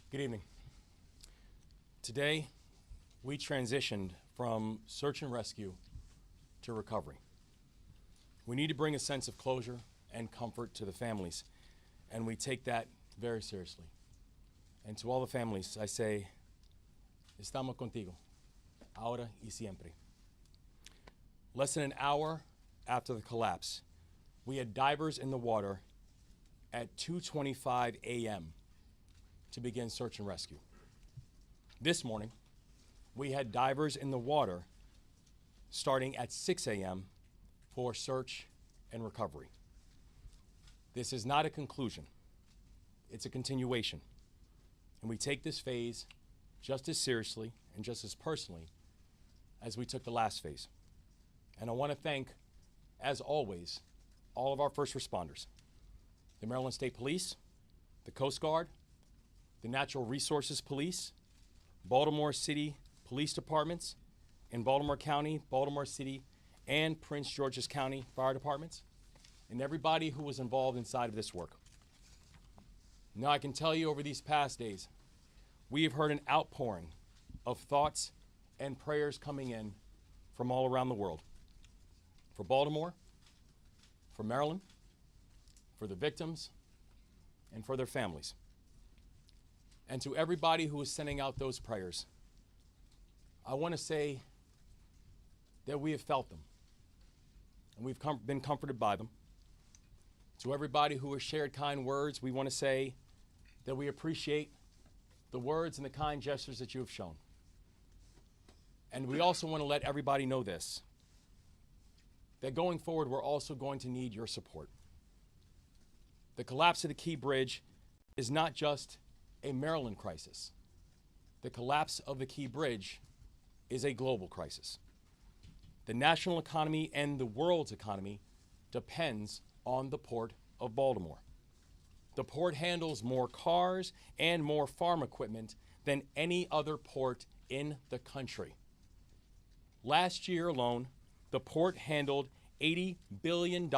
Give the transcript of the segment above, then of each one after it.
Good evening. Today, we transitioned from search and rescue to recovery. We need to bring a sense of closure and comfort to the families, and we take that very seriously. And to all the families, I say, estamos contigo, ahora y siempre. Less than an hour after the collapse, we had divers in the water at 2:25 a.m. to begin search and rescue. This morning, we had divers in the water starting at 6 a.m. for search and recovery. This is not a conclusion, it's a continuation. And we take this phase just as seriously and just as personally as we took the last phase. And I want to thank, as always, all of our first responders, the Maryland State Police, the Coast Guard, the Natural Resources Police, Baltimore City Police Departments, in Baltimore County, Baltimore City, and Prince George's County Fire Departments, and everybody who was involved inside of this work. Now, I can tell you over these past days, we have heard an outpouring of thoughts and prayers coming in from all around the world. For Baltimore, for Maryland, for the victims, and for their families. And to everybody who is sending out those prayers, I want to say that we have felt them, and we've been comforted by them. To everybody who has shared kind words, we want to say that we appreciate the words and the kind gestures that you have shown. And we also want to let everybody know this, that going forward, we're also going to need your support. The collapse of the Key Bridge is not just a Maryland crisis. The collapse of the Key Bridge is a global crisis. The national economy and the world's economy depends on the Port of Baltimore. The port handles more cars and more farm equipment than any other port in the country. Last year alone, the port handled $80 billion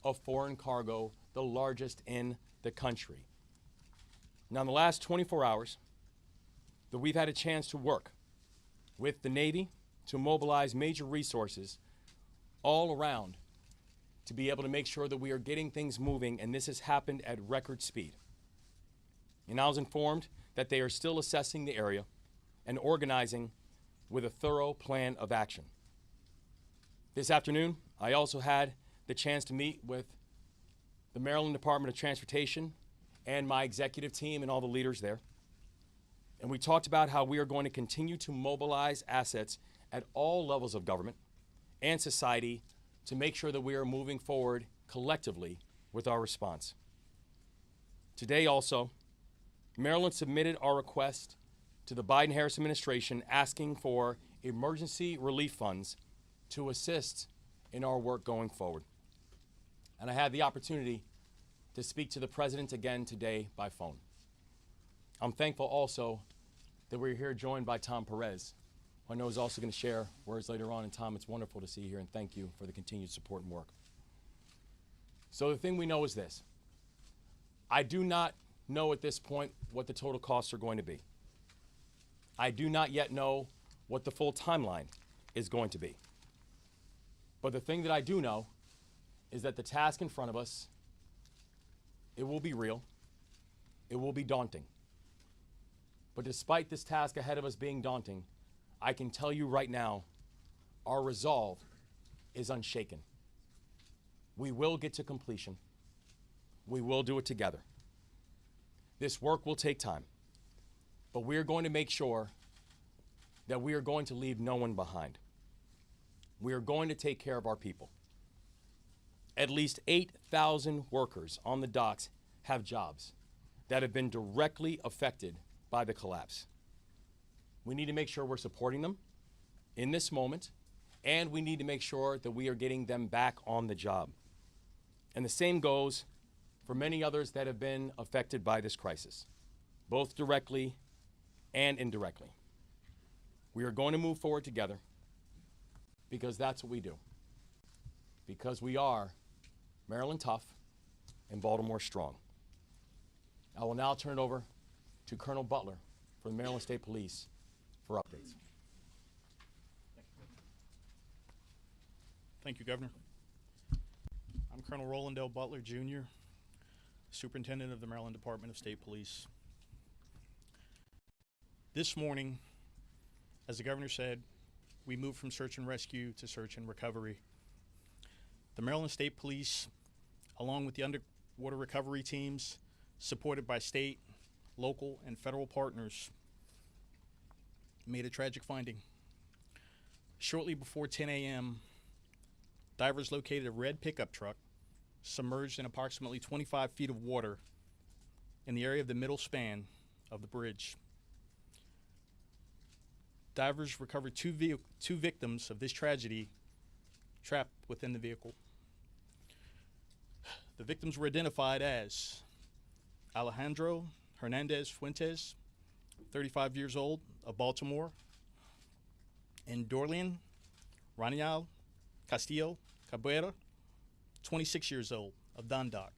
of foreign cargo, the largest in the country. Now, in the last 24 hours, that we've had a chance to work with the Navy to mobilize major resources all around to be able to make sure that we are getting things moving, and this has happened at record speed. And I was informed that they are still assessing the area and organizing with a thorough plan of action. This afternoon, I also had the chance to meet with the Maryland Department of Transportation and my executive team and all the leaders there. And we talked about how we are going to continue to mobilize assets at all levels of government and society to make sure that we are moving forward collectively with our response. Today also, Maryland submitted our request to the Biden-Harris administration asking for emergency relief funds to assist in our work going forward. And I had the opportunity to speak to the president again today by phone. I'm thankful also that we're here joined by Tom Perez, who I know is also going to share words later on. And Tom, it's wonderful to see you here, and thank you for the continued support and work. So the thing we know is this. I do not know at this point what the total costs are going to be. I do not yet know what the full timeline is going to be. But the thing that I do know is that the task in front of us, it will be real, it will be daunting. But despite this task ahead of us being daunting, I can tell you right now, our resolve is unshaken. We will get to completion. We will do it together. This work will take time, but we are going to make sure that we are going to leave no one behind. We are going to take care of our people. At least 8,000 workers on the docks have jobs that have been directly affected by the collapse. We need to make sure we're supporting them in this moment, and we need to make sure that we are getting them back on the job. And the same goes for many others that have been affected by this crisis, both directly and indirectly. We are going to move forward together because that's what we do. Because we are Maryland tough and Baltimore strong. I will now turn it over to Colonel Butler from the Maryland State Police for updates. Thank you, Governor. I'm Colonel Roland L. Butler, Jr., Superintendent of the Maryland Department of State Police. This morning, as the Governor said, we moved from search and rescue to search and recovery. The Maryland State Police, along with the underwater recovery teams, supported by state, local, and federal partners, made a tragic finding. Shortly before 10 a.m., divers located a red pickup truck submerged in approximately 25 feet of water in the area of the middle span of the bridge. Divers recovered two victims of this tragedy trapped within the vehicle. The victims were identified as Alejandro Hernandez Fuentes, 35 years old, of Baltimore, and Dorlian Ranial Castillo Cabrera, 26 years old, of Dundalk.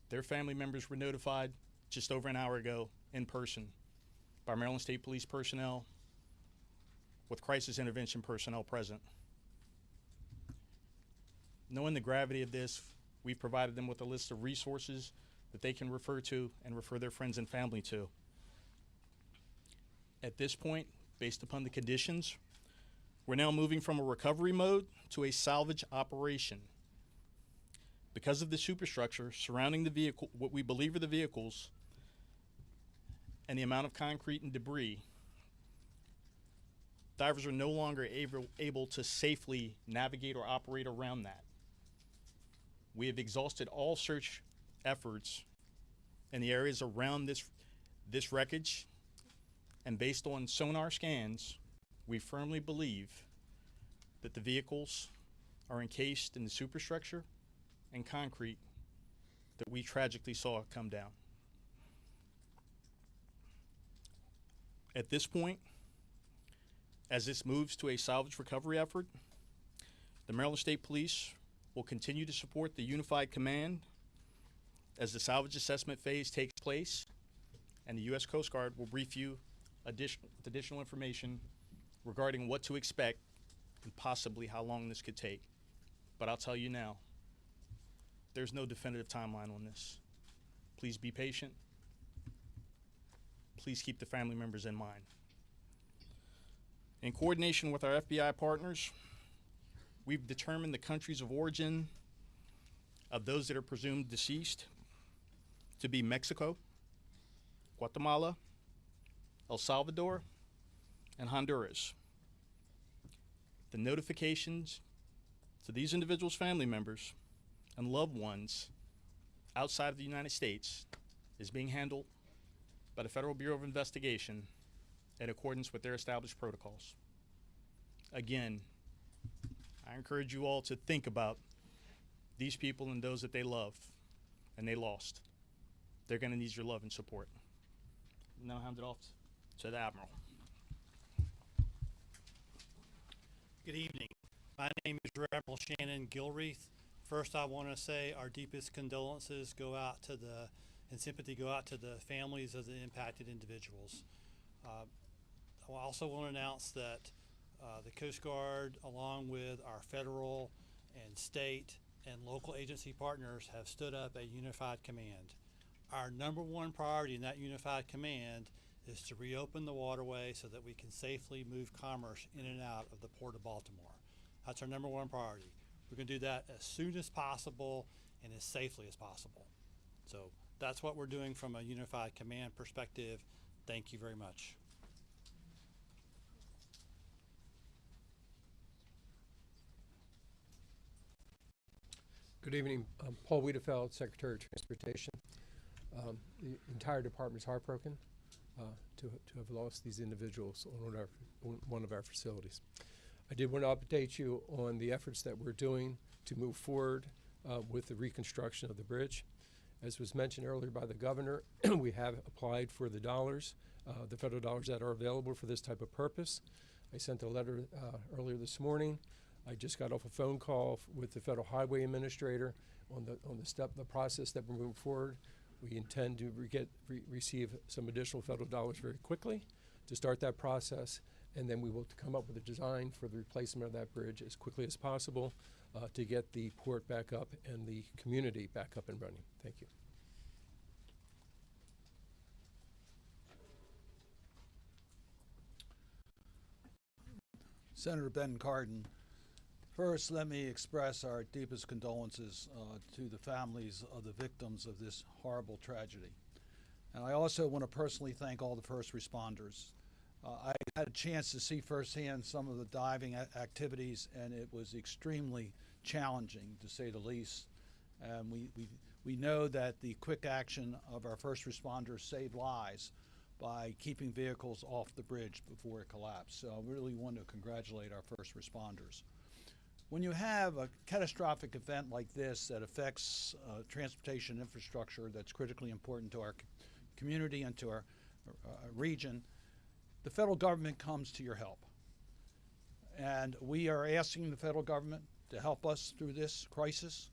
Their family members were notified just over an hour ago in person by Maryland State Police personnel with crisis intervention personnel present. Knowing the gravity of this, we've provided them with a list of resources that they can refer to and refer their friends and family to. At this point, based upon the conditions, we're now moving from a recovery mode to a salvage operation. Because of the superstructure surrounding the vehicle, what we believe are the vehicles, and the amount of concrete and debris, divers are no longer able to safely navigate or operate around that. We have exhausted all search efforts in the areas around this wreckage, and based on sonar scans, we firmly believe that the vehicles are encased in the superstructure and concrete that we tragically saw come down. At this point, as this moves to a salvage recovery effort, the Maryland State Police will continue to support the Unified Command as the salvage assessment phase takes place, and the U.S. Coast Guard will brief you additional information regarding what to expect and possibly how long this could take. But I'll tell you now, there's no definitive timeline on this. Please be patient. Please keep the family members in mind. In coordination with our FBI partners, we've determined the countries of origin of those that are presumed deceased to be Mexico, Guatemala, El Salvador, and Honduras. The notifications to these individuals' family members and loved ones outside of the United States is being handled by the Federal Bureau of Investigation in accordance with their established protocols. Again, I encourage you all to think about these people and those that they love and they lost. They're going to need your love and support. Now hand it off to the Admiral. Good evening. My name is Admiral Shannon Gilreath. First, I want to say our deepest condolences and sympathy go out to the families of the impacted individuals. I also want to announce that the Coast Guard, along with our federal and state and local agency partners, have stood up a unified command. Our number one priority in that unified command is to reopen the waterway so that we can safely move commerce in and out of the Port of Baltimore. That's our number one priority. We're going to do that as soon as possible and as safely as possible. So that's what we're doing from a unified command perspective. Thank you very much. Good evening. I'm Paul Wiedefeld, Secretary of Transportation. The entire department is heartbroken to have lost these individuals on one of our facilities. I did want to update you on the efforts that we're doing to move forward with the reconstruction of the bridge. As was mentioned earlier by the governor, we have applied for the dollars, the federal dollars that are available for this type of purpose. I sent a letter earlier this morning. I just got off a phone call with the Federal Highway Administrator on the process that we're moving forward. We intend to receive some additional federal dollars very quickly to start that process, and then we will come up with a design for the replacement of that bridge as quickly as possible to get the port back up and the community back up and running. Thank you. Senator Ben Cardin. First, let me express our deepest condolences to the families of the victims of this horrible tragedy. And I also want to personally thank all the first responders. I had a chance to see firsthand some of the diving activities, and it was extremely challenging, to say the least. And we know that the quick action of our first responders saved lives by keeping vehicles off the bridge before it collapsed. So I really want to congratulate our first responders. When you have a catastrophic event like this that affects transportation infrastructure that's critically important to our community and to our region, the federal government comes to your help. And we are asking the federal government to help us through this crisis.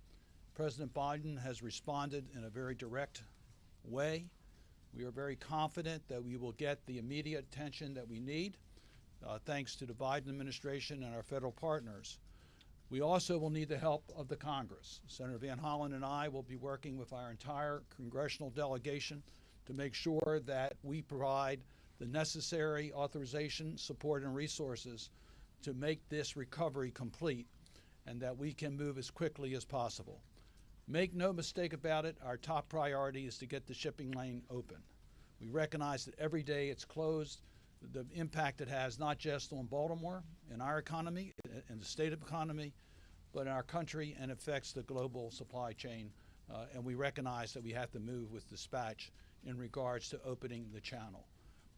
President Biden has responded in a very direct way. We are very confident that we will get the immediate attention that we need, thanks to the Biden administration and our federal partners. We also will need the help of the Congress. Senator Van Hollen and I will be working with our entire congressional delegation to make sure that we provide the necessary authorization, support, and resources to make this recovery complete, and that we can move as quickly as possible. Make no mistake about it, our top priority is to get the shipping lane open. We recognize that every day it's closed, the impact it has not just on Baltimore and our economy and the state economy, but in our country, and affects the global supply chain. And we recognize that we have to move with dispatch in regards to opening the channel.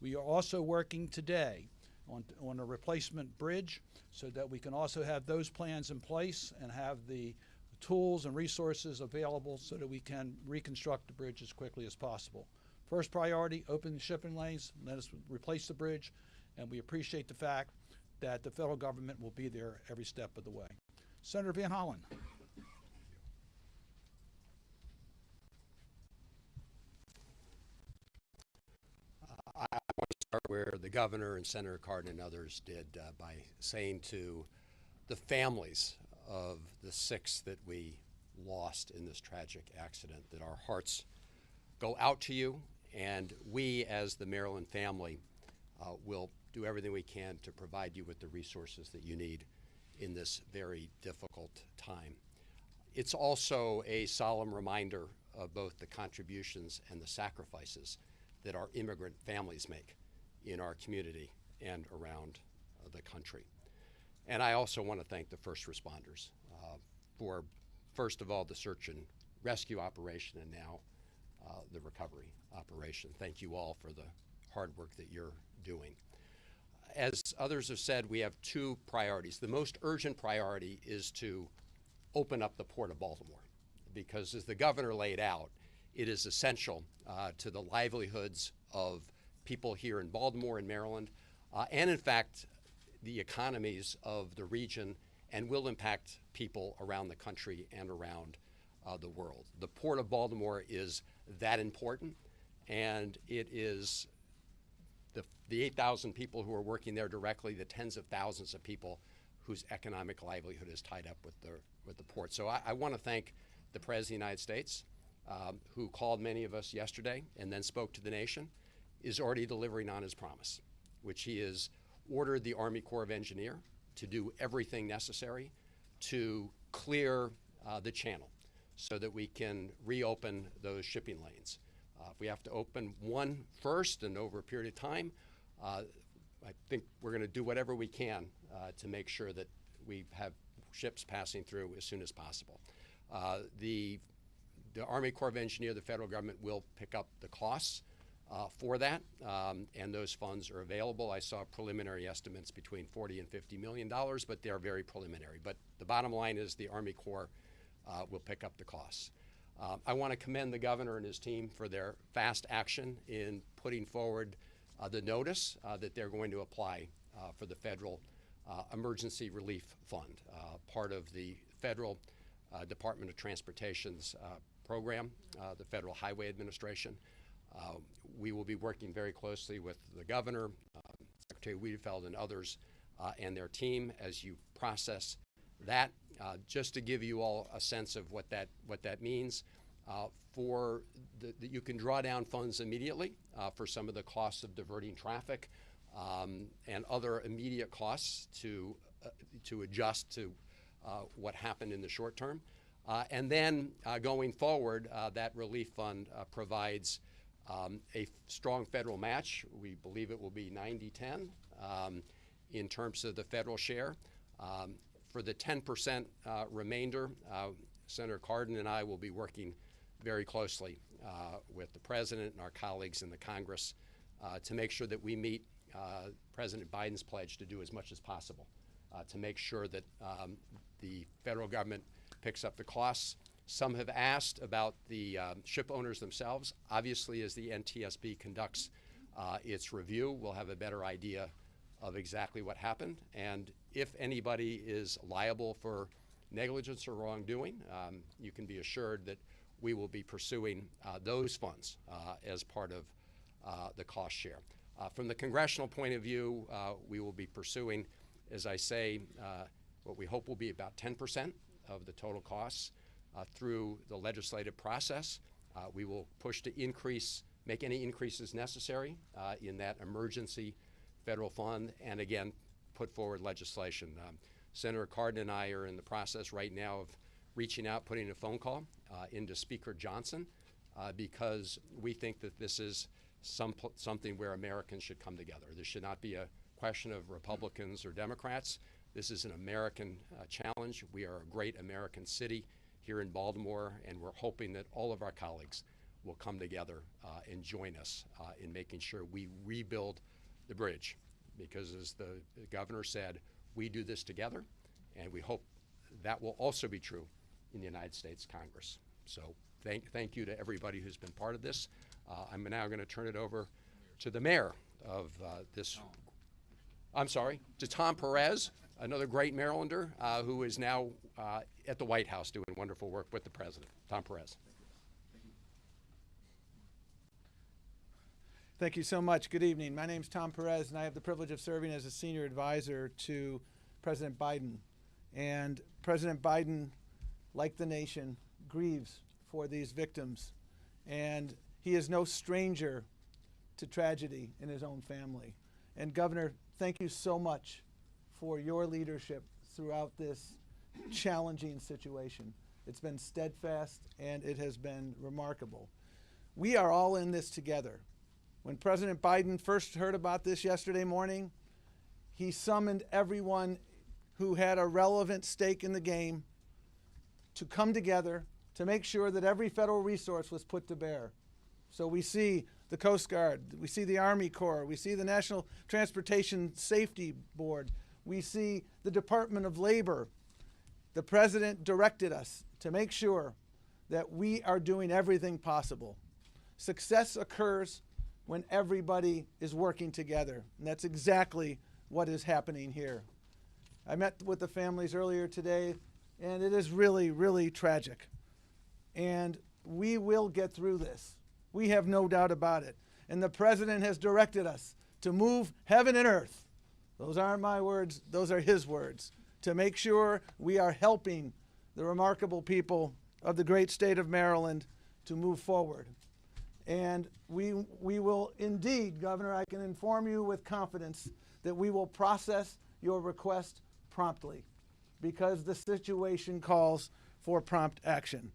We are also working today on a replacement bridge so that we can also have those plans in place and have the tools and resources available so that we can reconstruct the bridge as quickly as possible. First priority, open the shipping lanes, let us replace the bridge, and we appreciate the fact that the federal government will be there every step of the way. Senator Van Hollen. I want to start where the governor and Senator Cardin and others did by saying to the families of the 6 that we lost in this tragic accident that our hearts go out to you, and we as the Maryland family will do everything we can to provide you with the resources that you need in this very difficult time. It's also a solemn reminder of both the contributions and the sacrifices that our immigrant families make in our community and around the country. And I also want to thank the first responders for, first of all, the search and rescue operation, and now the recovery operation. Thank you all for the hard work that you're doing. As others have said, we have 2 priorities. The most urgent priority is to open up the Port of Baltimore, because as the governor laid out, it is essential to the livelihoods of people here in Baltimore and Maryland, and in fact, the economies of the region, and will impact people around the country and around the world. The Port of Baltimore is that important, and it is the 8,000 people who are working there directly, the tens of thousands of people whose economic livelihood is tied up with the port. So I want to thank the President of the United States, who called many of us yesterday and then spoke to the nation, is already delivering on his promise, which he has ordered the Army Corps of Engineers to do everything necessary to clear the channel so that we can reopen those shipping lanes. If we have to open one first and over a period of time, I think we're going to do whatever we can to make sure that we have ships passing through as soon as possible. The Army Corps of Engineers, the federal government, will pick up the costs for that, and those funds are available. I saw preliminary estimates between $40 and $50 million, but they're very preliminary. But the bottom line is the Army Corps will pick up the costs. I want to commend the governor and his team for their fast action in putting forward the notice that they're going to apply for the federal emergency relief fund, part of the federal Department of Transportation's program, the Federal Highway Administration. We will be working very closely with the governor, Secretary Wiedefeld, and others, and their team as you process that. Just to give you all a sense of what that means, you can draw down funds immediately for some of the costs of diverting traffic and other immediate costs to adjust to what happened in the short term. And then going forward, that relief fund provides a strong federal match. We believe it will be 90-10 in terms of the federal share. For the 10% remainder, Senator Cardin and I will be working very closely with the President and our colleagues in the Congress to make sure that we meet President Biden's pledge to do as much as possible to make sure that the federal government picks up the costs. Some have asked about the ship owners themselves. Obviously, as the NTSB conducts its review, we'll have a better idea of exactly what happened. And if anybody is liable for negligence or wrongdoing, you can be assured that we will be pursuing those funds as part of the cost share. From the congressional point of view, we will be pursuing, as I say, what we hope will be about 10% of the total costs through the legislative process. We will push to make any increases necessary in that emergency federal fund, and again, put forward legislation. Senator Cardin and I are in the process right now of reaching out, putting a phone call into Speaker Johnson because we think that this is something where Americans should come together. This should not be a question of Republicans or Democrats. This is an American challenge. We are a great American city here in Baltimore, and we're hoping that all of our colleagues will come together and join us in making sure we rebuild the bridge. Because as the governor said, we do this together, and we hope that will also be true in the United States Congress. So thank you to everybody who's been part of this. I'm now going to turn it over to the mayor of to Tom Perez, another great Marylander who is now at the White House doing wonderful work with the president. Tom Perez. Thank you so much. Good evening. My name is Tom Perez, and I have the privilege of serving as a senior advisor to President Biden. And President Biden, like the nation, grieves for these victims. And he is no stranger to tragedy in his own family. And Governor, thank you so much for your leadership throughout this challenging situation. It's been steadfast, and it has been remarkable. We are all in this together. When President Biden first heard about this yesterday morning, he summoned everyone who had a relevant stake in the game to come together to make sure that every federal resource was put to bear. So we see the Coast Guard, we see the Army Corps, we see the National Transportation Safety Board, we see the Department of Labor. The President directed us to make sure that we are doing everything possible. Success occurs when everybody is working together, and that's exactly what is happening here. I met with the families earlier today, and it is really, really tragic. And we will get through this. We have no doubt about it. And the President has directed us to move heaven and earth. Those aren't my words, those are his words, to make sure we are helping the remarkable people of the great state of Maryland to move forward. And we will indeed, Governor, I can inform you with confidence that we will process your request promptly because the situation calls for prompt action.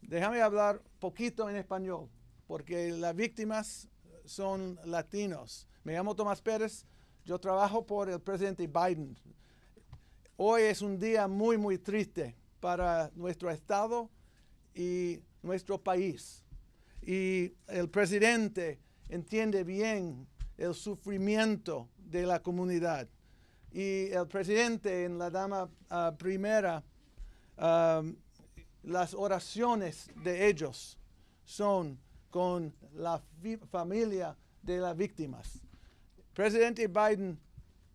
Déjame hablar poquito en español, porque las víctimas son latinos. Me llamo Tomás Pérez, yo trabajo por el presidente Biden. Hoy es un día muy, muy triste para nuestro estado y nuestro país. Y el presidente entiende bien el sufrimiento de la comunidad. Y el presidente en la dama primera, las oraciones de ellos son con la familia de las víctimas. Presidente Biden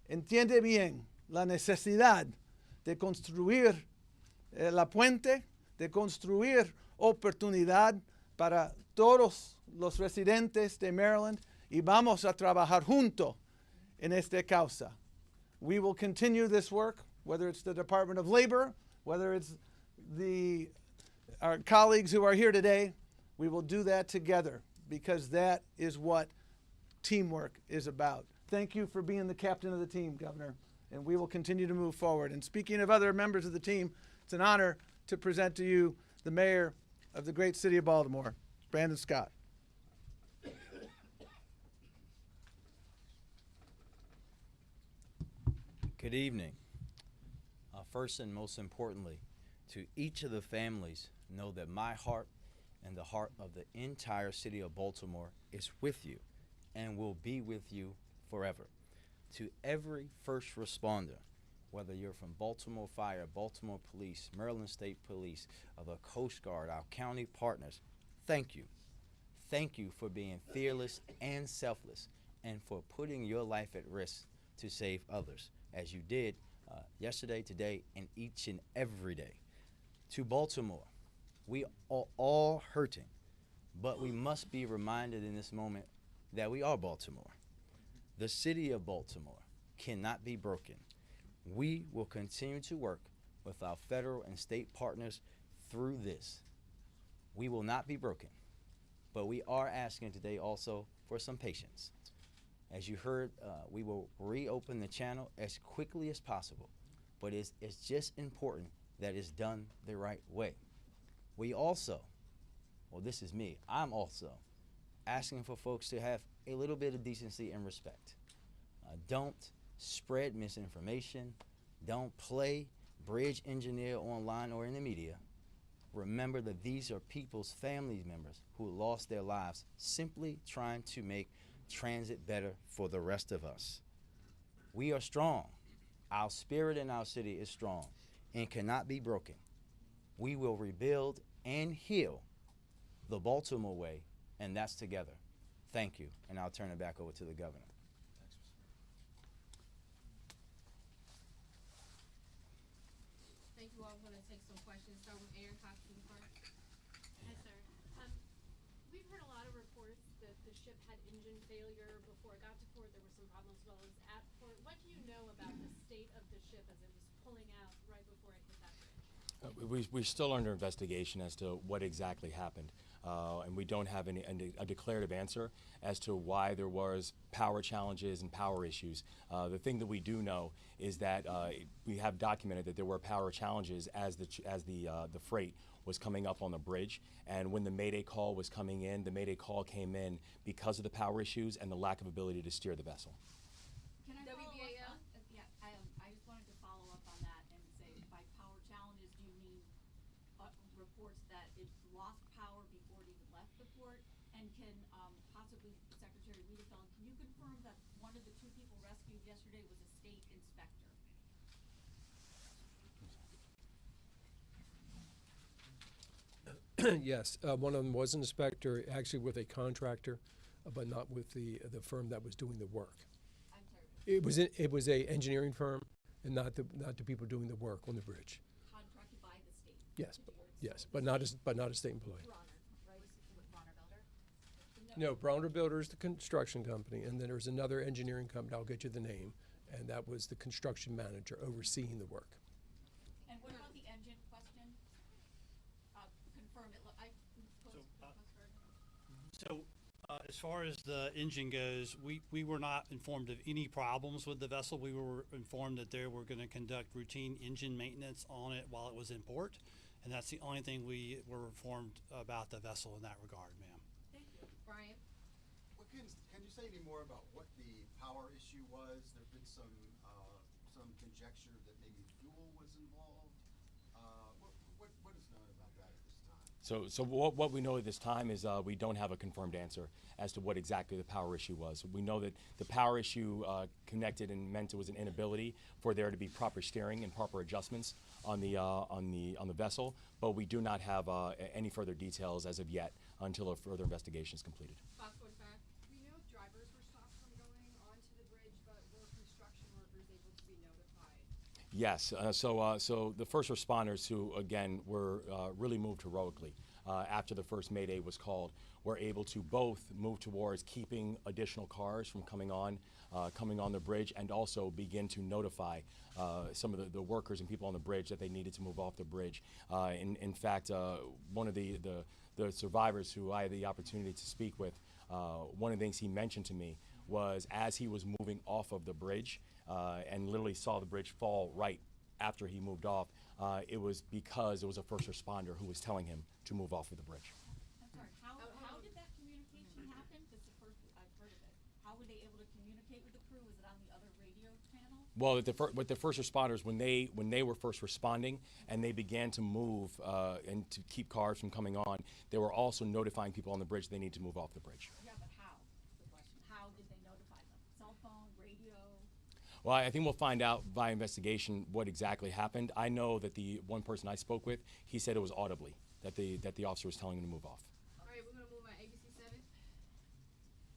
entiende bien la necesidad de construir la puente, de construir oportunidad para todos los residentes de Maryland y vamos a trabajar juntos en esta causa. We will continue this work, whether it's the Department of Labor, whether it's our colleagues who are here today. We will do that together because that is what teamwork is about. Thank you for being the captain of the team, Governor, and we will continue to move forward. And speaking of other members of the team, it's an honor to present to you the mayor of the great city of Baltimore, Brandon Scott. Good evening. First and most importantly, to each of the families, know that my heart and the heart of the entire city of Baltimore is with you and will be with you forever. To every first responder, whether you're from Baltimore Fire, Baltimore Police, Maryland State Police, or the Coast Guard, our county partners, thank you. Thank you for being fearless and selfless and for putting your life at risk to save others, as you did yesterday, today, and each and every day. To Baltimore, we are all hurting, but we must be reminded in this moment that we are Baltimore. The city of Baltimore cannot be broken. We will continue to work with our federal and state partners through this. We will not be broken, but we are asking today also for some patience. As you heard, we will reopen the channel as quickly as possible, but it's just important that it's done the right way. We also, well, this is me, I'm also asking for folks to have a little bit of decency and respect. Don't spread misinformation. Don't play bridge engineer online or in the media. Remember that these are people's family members who lost their lives simply trying to make transit better for the rest of us. We are strong. Our spirit in our city is strong and cannot be broken. We will rebuild and heal the Baltimore way, and that's together. Thank you, and I'll turn it back over to the governor. Thank you all. I'm going to take some questions. Start with Aaron Coxon first. Yes, sir. We've heard a lot of reports that the ship had engine failure before it got to port. There were some problems as well as at port. What do you know about the state of the ship as it was pulling out right before it hit that bridge? We're still under investigation as to what exactly happened, and we don't have a declarative answer as to why there was power challenges and power issues. The thing that we do know is that we have documented that there were power challenges as the freight was coming up on the bridge, and when the Mayday call was coming in, the Mayday call came in because of the power issues and the lack of ability to steer the vessel. Can I follow WBAL? up? Yeah, I just wanted to follow up on that and say, by power challenges, do you mean reports that it lost power before it even left the port? And can possibly Secretary Wiedefeld, can you confirm that one of the two people rescued yesterday was a state inspector? Yes, one of them was an inspector, actually with a contractor, but not with the firm that was doing the work. I'm sorry, It was a engineering firm, and not the people doing the work on the bridge. contracted by the state? Yes, to do it. yes, but not a state employee. Bronner, right? With Bronner Builder? No, Browner Builder is the construction company, and then there's another engineering company. I'll get you the name, and that was the construction manager overseeing the work. And what about the engine question? Confirm it. Look, I posted the Coast Guard. So, as far as the engine goes, we were not informed of any problems with the vessel. We were informed that they were going to conduct routine engine maintenance on it while it was in port, and that's the only thing we were informed about the vessel in that regard, ma'am. Thank you. Brian? What can you say any more about what the power issue was? There's been some conjecture that maybe fuel was involved. What is known about that at this time? So what we know at this time is we don't have a confirmed answer as to what exactly the power issue was. We know that the power issue connected and meant it was an inability for there to be proper steering and proper adjustments on the vessel, but we do not have any further details as of yet until a further investigation is completed. Fox 45. We know drivers were stopped from going onto the bridge, but were construction workers able to be notified? Yes. So the first responders, who again were really moved heroically after the first Mayday was called, were able to both move towards keeping additional cars from coming on the bridge, and also begin to notify some of the workers and people on the bridge that they needed to move off the bridge. In fact, one of the survivors who I had the opportunity to speak with, one of the things he mentioned to me was, as he was moving off of the bridge and literally saw the bridge fall right after he moved off, it was because it was a first responder who was telling him to move off of the bridge. I'm sorry, how did that communication happen? This is the first I've heard of it. How were they able to communicate with the crew? Was it on the other radio channel? Well, with the first responders, when they were first responding and they began to move and to keep cars from coming on, they were also notifying people on the bridge they need to move off the bridge. Yeah, but how? The question. How did they notify them? Cell phone, radio? Well, I think we'll find out by investigation what exactly happened. I know that the one person I spoke with, he said it was audibly that the officer was telling him to move off. All right, we're gonna move on ABC 7.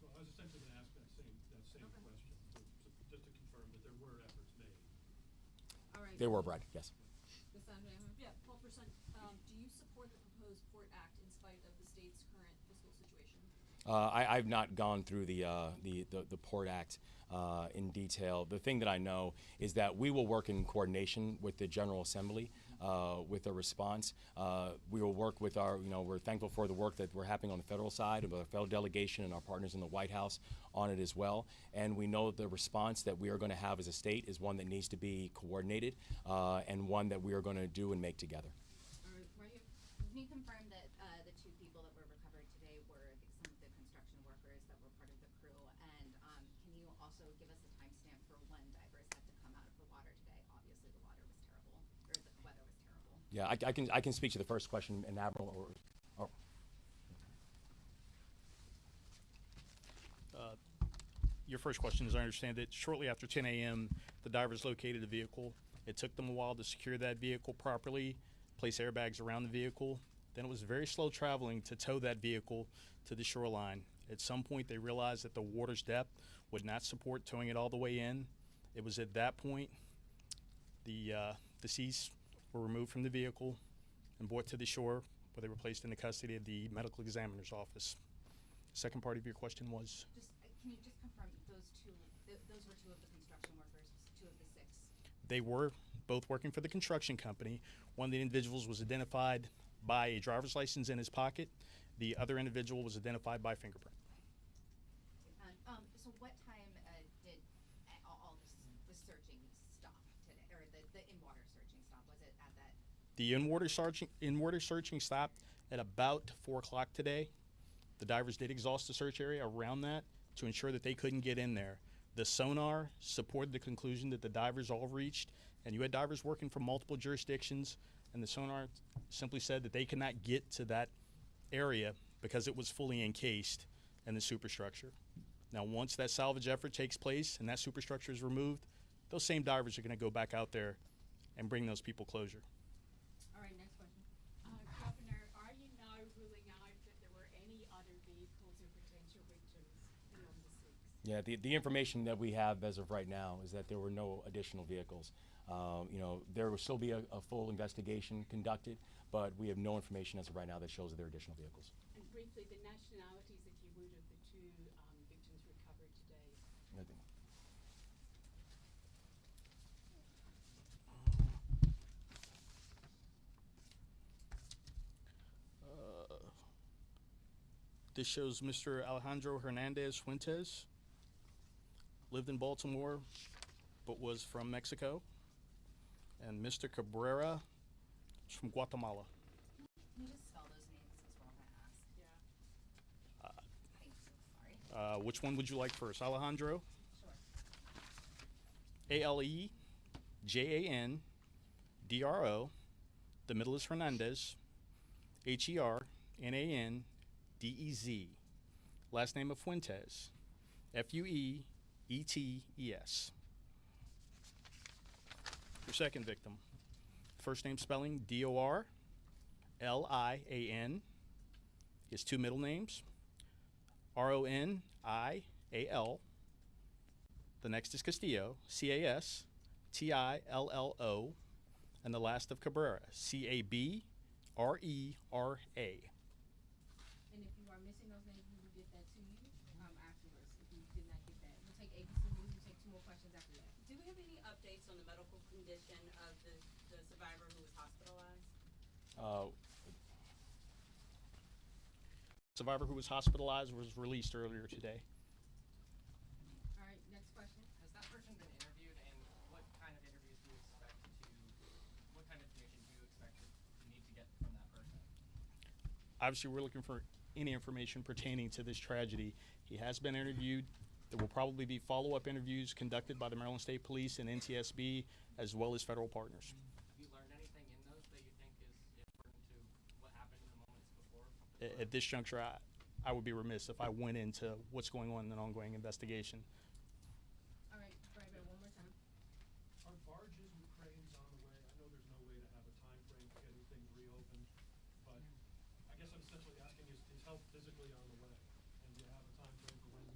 Well, I was essentially going to ask that same question, just to confirm that there were efforts made. All right. They were, Brad, yes. Cassandra, Yeah, 12%. Do you support the proposed Port Act in spite of the state's current fiscal situation? I've not gone through the Port Act in detail. The thing that I know is that we will work in coordination with the General Assembly with a response. We will work with we're thankful for the work that we're happening on the federal side, with our federal delegation and our partners in the White House on it as well. And we know the response that we are going to have as a state is one that needs to be coordinated and one that we are going to do and make together. all right, right here. Can you confirm that the two people that were recovered today were some of the construction workers that were part of the crew? And can you also give us a timestamp for when divers had to come out of the water today? Obviously, the water was terrible, or the weather was terrible. Yeah, I can speak to the first question, and Admiral or Your first question, as I understand it, shortly after 10 a.m., the divers located a vehicle. It took them a while to secure that vehicle properly, place airbags around the vehicle. Then it was very slow traveling to tow that vehicle to the shoreline. At some point, they realized that the water's depth would not support towing it all the way in. It was at that point the deceased were removed from the vehicle and brought to the shore, where they were placed in the custody of the medical examiner's office. Second part of your question was? Can you just confirm those were two of the construction workers, two of the 6? They were both working for the construction company. One of the individuals was identified by a driver's license in his pocket. The other individual was identified by fingerprint. So what time did all the searching stop today, or the in-water searching stop? Was it at that? The in-water searching stopped at about 4 o'clock today. The divers did exhaust the search area around that to ensure that they couldn't get in there. The sonar supported the conclusion that the divers all reached, and you had divers working from multiple jurisdictions, and the sonar simply said that they could not get to that area because it was fully encased in the superstructure. Now, once that salvage effort takes place and that superstructure is removed, those same divers are going to go back out there and bring those people closure. All right, next question. Governor, are you now ruling out that there were any other vehicles or potential victims beyond the 6? Yeah, the information that we have as of right now is that there were no additional vehicles. There will still be a full investigation conducted, but we have no information as of right now that shows that there are additional vehicles. And briefly, the nationalities, if you would, of the two victims recovered today. I think. This shows Mr. Alejandro Hernandez Fuentes, lived in Baltimore, but was from Mexico. And Mr. Cabrera is from Guatemala. Can you just spell those names as well, if I ask? Yeah. Thank you, sorry. Which one would you like first? Alejandro? Sure. Alejandro. The middle is Hernandez. Hernandez. Last name of Fuentes. Fuetes. Your second victim. First name spelling Dorlian. His two middle names Ronial. The next is Castillo, Tillo, and the last of Cabrera, Cabrera. And if you are missing those names, we will get that to you afterwards. If you did not get that, we'll take ABC News. We'll take 2 more questions after that. Do we have any updates on the medical condition of the survivor who was hospitalized? Survivor who was hospitalized was released earlier today. All right, next question. Has that person been interviewed, and what kind of interviews do you expect what kind of information do you expect to need to get from that person? Obviously, we're looking for any information pertaining to this tragedy. He has been interviewed. There will probably be follow-up interviews conducted by the Maryland State Police and NTSB, as well as federal partners. Have you learned anything in those that you think is important to what happened in the moments before? At this juncture, I would be remiss if I went into what's going on in an ongoing investigation. All right, Brandon, one more time. Are barges with cranes on the way? I know there's no way to have a time frame to getting things reopened, but I guess I'm essentially asking, is help physically on the way? And do you have a time frame for when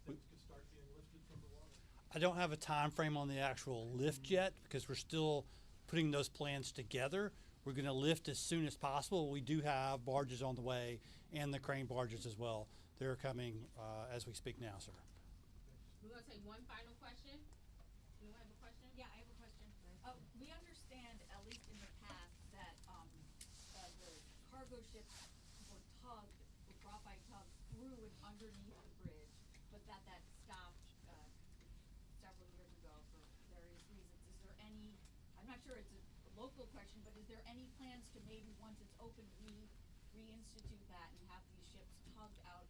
things could start being lifted from the water? I don't have a time frame on the actual lift yet because we're still putting those plans together. We're going to lift as soon as possible. We do have barges on the way and the crane barges as well. They're coming as we speak now, sir. We're gonna take one final question. Anyone have a question? Yeah, I have a question. We understand, at least in the past, that the cargo ships were brought by tug through and underneath the bridge, but that stopped several years ago for various reasons. Is there any, I'm not sure it's a local question, but is there any plans to maybe, once it's open, reinstitute that and have these ships tugged out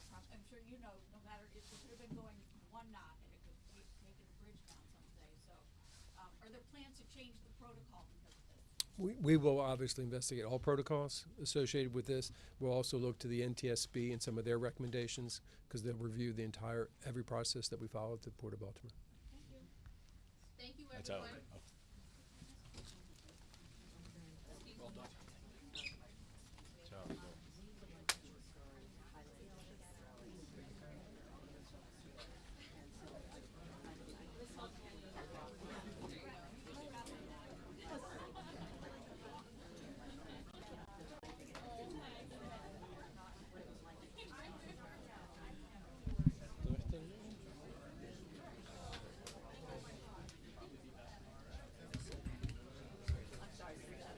from, I'm sure you know, no matter, it could have been going 1 knot and it could be taking a bridge down someday, so, are there plans to change the protocol because of this? We will obviously investigate all protocols associated with this. We'll also look to the NTSB and some of their recommendations because they'll review every process that we follow at the Port of Baltimore. Thank you, That's all. everyone.